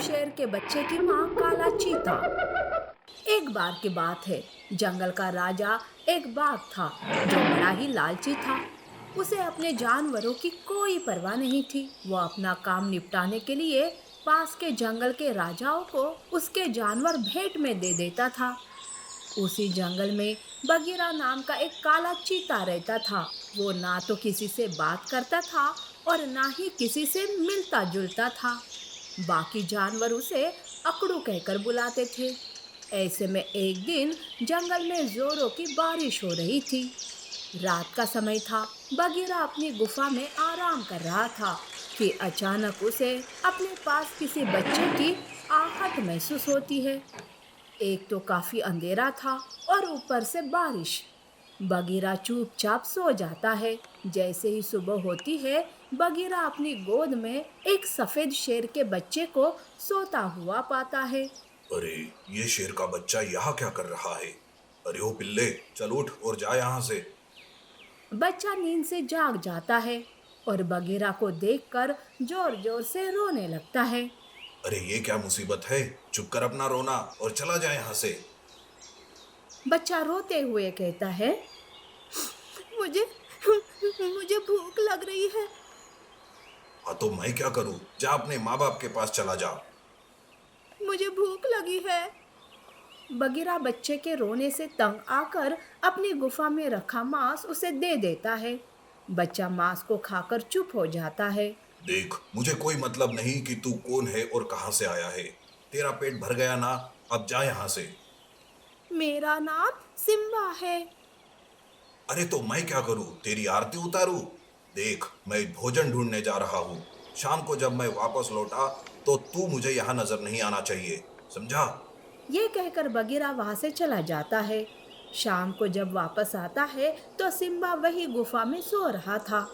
शेर के बच्चे की माँ काला चीता। एक बार की बात है, जंगल का राजा एक बाघ था जो बड़ा ही लालची था। उसे अपने जानवरों की कोई परवाह नहीं थी। वो अपना काम निपटाने के लिए पास के जंगल के राजाओं को उसके जानवर भेंट में दे देता था। उसी जंगल में बगीरा नाम का एक काला चीता रहता था। वो ना तो किसी से बात करता था और ना ही किसी से मिलता जुलता था। बाकी जानवर उसे अकड़ू कहकर बुलाते थे। ऐसे में एक दिन जंगल में जोरों की बारिश हो रही थी। रात का समय था। बगीरा अपनी गुफा में आराम कर रहा था कि अचानक उसे अपने पास किसी बच्चे की आहट महसूस होती है। एक तो काफी अंधेरा था और ऊपर से बारिश। बगीरा चुपचाप सो जाता है। जैसे ही सुबह होती है, बगीरा अपनी गोद में एक सफेद शेर के बच्चे को सोता हुआ पाता है। अरे, ये शेर का बच्चा यहाँ क्या कर रहा है? अरे ओ पिल्ले, चल उठ और जा यहाँ से। बच्चा नींद से जाग जाता है और बगीरा को देखकर जोर जोर से रोने लगता है। अरे ये क्या मुसीबत है? चुप कर अपना रोना और चला जा यहाँ से। बच्चा रोते हुए कहता है, मुझे मुझे भूख लग रही है। हाँ तो मैं क्या करूँ? जा अपने माँ बाप के पास चला जा। मुझे भूख लगी है। बगीरा बच्चे के रोने से तंग आकर अपनी गुफा में रखा मांस उसे दे देता है। बच्चा मांस को खाकर चुप हो जाता है। देख, मुझे कोई मतलब नहीं कि तू कौन है और कहाँ से आया है। तेरा पेट भर गया ना? अब जा यहाँ से। मेरा नाम सिम्बा है। अरे तो मैं क्या करूँ? तेरी आरती उतारूं? देख, मैं भोजन ढूंढने जा रहा हूँ। शाम को जब मैं वापस लौटा तो तू मुझे यहाँ नजर नहीं आना चाहिए, समझा? ये कहकर बगीरा वहां से चला जाता है। शाम को जब वापस आता है तो सिम्बा वही गुफा में सो रहा था।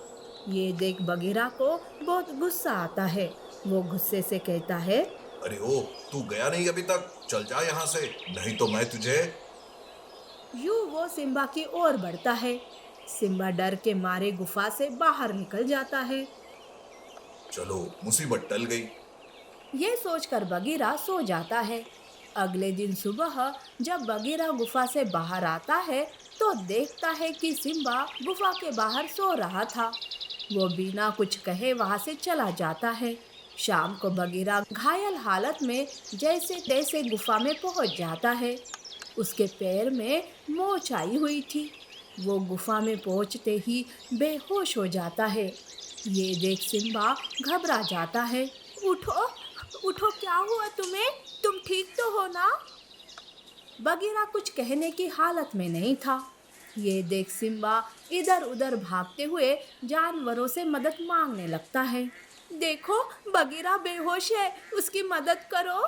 ये देख बगीरा को बहुत गुस्सा आता है। वो गुस्से से कहता है, अरे ओ, तू गया नहीं अभी तक? चल जा यहाँ से, नहीं तो मैं तुझे। यूं वो सिम्बा की ओर बढ़ता है। सिम्बा डर के मारे गुफा से बाहर निकल जाता है। चलो, मुसीबत टल गई। ये सोचकर बगीरा सो जाता है। अगले दिन सुबह जब बगीरा गुफा से बाहर आता है तो देखता है कि सिम्बा गुफा के बाहर सो रहा था। वो बिना कुछ कहे वहां से चला जाता है। शाम को बगीरा घायल हालत में जैसे तैसे गुफा में पहुंच जाता है। उसके पैर में मोच आई हुई थी। वो गुफा में पहुंचते ही बेहोश हो जाता है। ये देख सिम्बा घबरा जाता है। उठो, उठो, क्या हुआ तुम्हें? तुम ठीक तो हो ना? बगीरा कुछ कहने की हालत में नहीं था। ये देख सिम्बा इधर उधर भागते हुए जानवरों से मदद मांगने लगता है। देखो, बगीरा बेहोश है, उसकी मदद करो।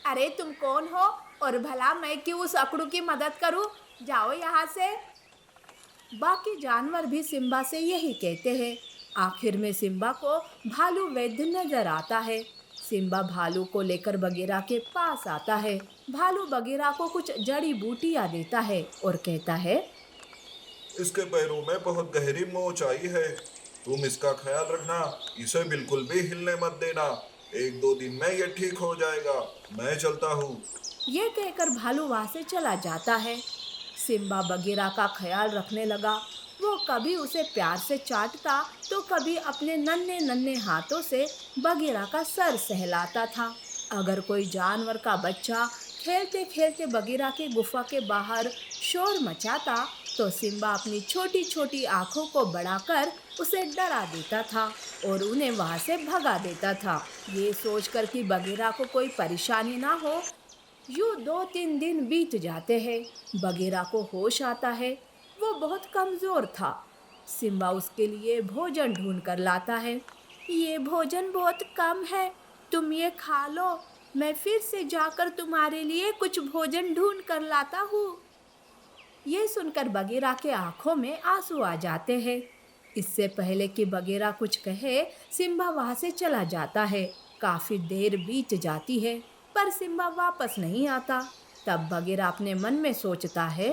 अरे तुम कौन हो और भला मैं क्यों उस अकड़ू की मदद करूं? जाओ यहाँ से। बाकी जानवर भी सिम्बा से यही कहते हैं। आखिर में सिम्बा को भालू वैद्य नजर आता है। सिम्बा भालू को लेकर बगीरा के पास आता है। भालू बगीरा को कुछ जड़ी बूटियां देता है और कहता है, इसके पैरों में बहुत गहरी मोच आई है। तुम इसका ख्याल रखना, इसे बिल्कुल भी हिलने मत देना। एक दो दिन में ये ठीक हो जाएगा। मैं चलता हूँ। ये कहकर भालू वहां से चला जाता है। सिम्बा बगीरा का ख्याल रखने लगा। वो कभी उसे प्यार से चाटता तो कभी अपने नन्हे नन्हे हाथों से बगीरा का सर सहलाता था। अगर कोई जानवर का बच्चा खेलते खेलते बगीरा की गुफा के बाहर शोर मचाता तो सिम्बा अपनी छोटी छोटी आंखों को बढ़ाकर उसे डरा देता था और उन्हें वहां से भगा देता था। ये सोचकर कि बगीरा को कोई परेशानी ना हो। यूं 2-3 दिन बीत जाते हैं। बगीरा को होश आता है। वो बहुत कमजोर था। सिम्बा उसके लिए भोजन ढूंढ कर लाता है। ये भोजन बहुत कम है, तुम ये खा लो। मैं फिर से जाकर तुम्हारे लिए कुछ भोजन ढूंढ कर लाता हूँ। ये सुनकर बगीरा के आंखों में आंसू आ जाते हैं। इससे पहले कि बगीरा कुछ कहे, सिम्बा वहां से चला जाता है। काफी देर बीत जाती है पर सिम्बा वापस नहीं आता। तब बगीरा अपने मन में सोचता है,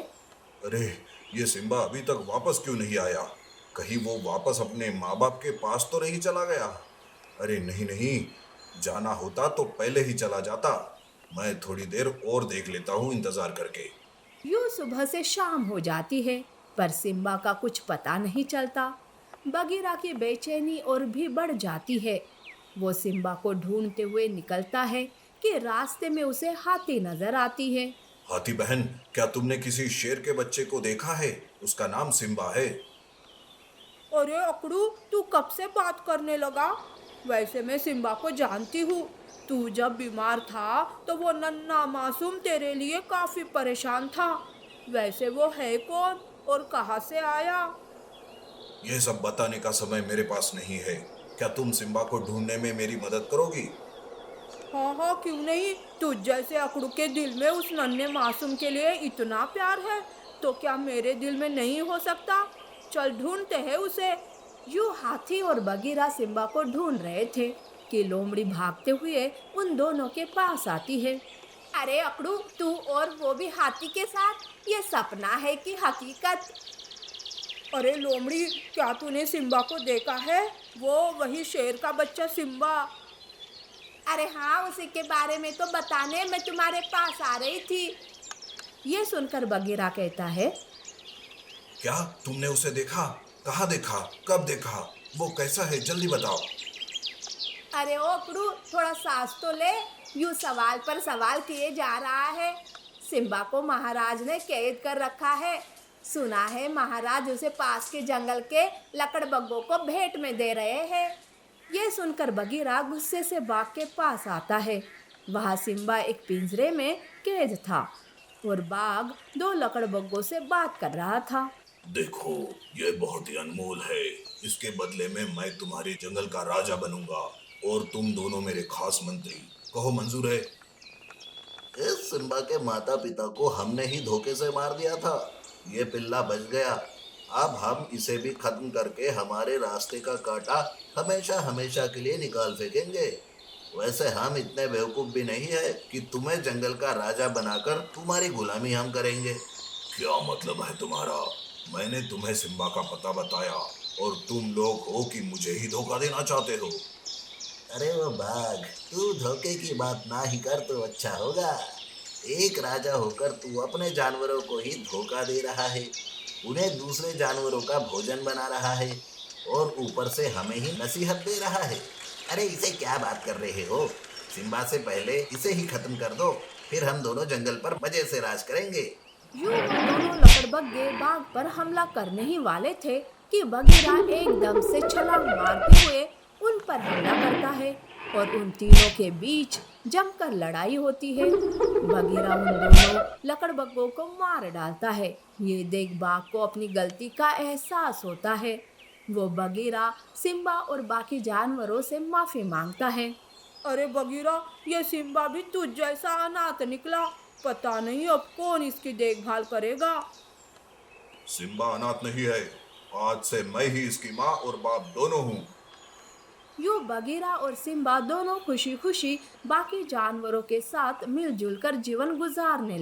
अरे, ये सिम्बा अभी तक वापस क्यों नहीं आया? कहीं वो वापस अपने माँ बाप के पास तो नहीं चला गया? अरे नहीं नहीं, जाना होता तो पहले ही चला जाता। मैं थोड़ी देर और देख लेता हूँ इंतजार करके। यूं सुबह से शाम हो जाती है, पर सिम्बा का कुछ पता नहीं चलता। बगीरा की बेचैनी और भी बढ़ जाती है। वो सिम्बा को ढूंढते हुए निकलता है कि रास्ते में उसे हाथी नजर आती है। हाथी बहन, क्या तुमने किसी शेर के बच्चे को देखा है? उसका नाम सिम्बा है। अरे अकड़ू, तू कब से बात करने लगा? वैसे मैं सिम्बा को जानती हूँ। तू जब बीमार था तो वो नन्हा मासूम तेरे लिए काफी परेशान था। वैसे वो है कौन और कहाँ से आया? यह सब बताने का समय मेरे पास नहीं है। क्या तुम सिम्बा को ढूंढने में मेरी मदद करोगी? हाँ हाँ, क्यों नहीं। तुझ जैसे अकड़ू के दिल में उस नन्हे मासूम के लिए इतना प्यार है, तो क्या मेरे दिल में नहीं हो सकता? चल ढूंढते हैं उसे। यूं हाथी और बगीरा सिम्बा को ढूंढ रहे थे कि लोमड़ी भागते हुए उन दोनों के पास आती है। अरे अकड़ू, तू और वो भी हाथी के साथ? ये सपना है कि हकीकत? अरे लोमड़ी, क्या तूने सिम्बा को देखा है? वो वही शेर का बच्चा सिम्बा। अरे हाँ, उसी के बारे में तो बताने मैं तुम्हारे पास आ रही थी। ये सुनकर बगीरा कहता है, क्या तुमने उसे देखा? कहाँ देखा? कब देखा? वो कैसा है? जल्दी बताओ। अरे ओ अकड़ू, थोड़ा सांस तो ले। यूं सवाल पर सवाल किए जा रहा है। सिम्बा को महाराज ने कैद कर रखा है। सुना है महाराज उसे पास के जंगल के लकड़बग्गों को भेंट में दे रहे हैं। ये सुनकर बगीरा गुस्से से बाघ के पास आता है। वहाँ सिम्बा एक पिंजरे में कैद था और बाघ दो लकड़बग्गों से बात कर रहा था। देखो, ये बहुत ही अनमोल है। इसके बदले में मैं तुम्हारे जंगल का राजा बनूंगा और तुम दोनों मेरे खास मंत्री। कहो, मंजूर है? इस सिम्बा के माता पिता को हमने ही धोखे से मार दिया था। ये पिल्ला बच गया। अब हम इसे भी खत्म करके हमारे रास्ते का कांटा हमेशा हमेशा के लिए निकाल फेंकेंगे। वैसे हम इतने बेवकूफ भी नहीं है कि तुम्हें जंगल का राजा बनाकर तुम्हारी गुलामी हम करेंगे। क्या मतलब है तुम्हारा? मैंने तुम्हें सिम्बा का पता बताया और तुम लोग हो कि मुझे ही धोखा देना चाहते हो। अरे वो बाघ, तू धोखे की बात ना ही कर तो अच्छा होगा। एक राजा होकर तू अपने जानवरों को ही धोखा दे रहा है, उन्हें दूसरे जानवरों का भोजन बना रहा है और ऊपर से हमें ही नसीहत दे रहा है। अरे इसे क्या बात कर रहे हो? सिम्बा से पहले इसे ही खत्म कर दो, फिर हम दोनों जंगल पर मजे से राज करेंगे। यूं वो दोनों लकड़बग्गे बाघ पर हमला करने ही वाले थे कि बगीरा एकदम से छलांग मारते हुए उन पर हमला करता है और उन तीनों के बीच जमकर लड़ाई होती है। बगीरा उन दोनों लकड़बग्गों को मार डालता है। ये देख बाघ को अपनी गलती का एहसास होता है। वो बगीरा, सिम्बा और बाकी जानवरों से माफी मांगता है। अरे बगीरा, ये सिम्बा भी तुझ जैसा अनाथ निकला। पता नहीं अब कौन इसकी देखभाल करेगा। सिम्बा अनाथ नहीं है। आज से मैं ही इसकी माँ और बाप दोनों हूँ। यूं बगीरा और सिम्बा दोनों खुशी खुशी बाकी जानवरों के साथ मिलजुल कर जीवन गुजारने लगते।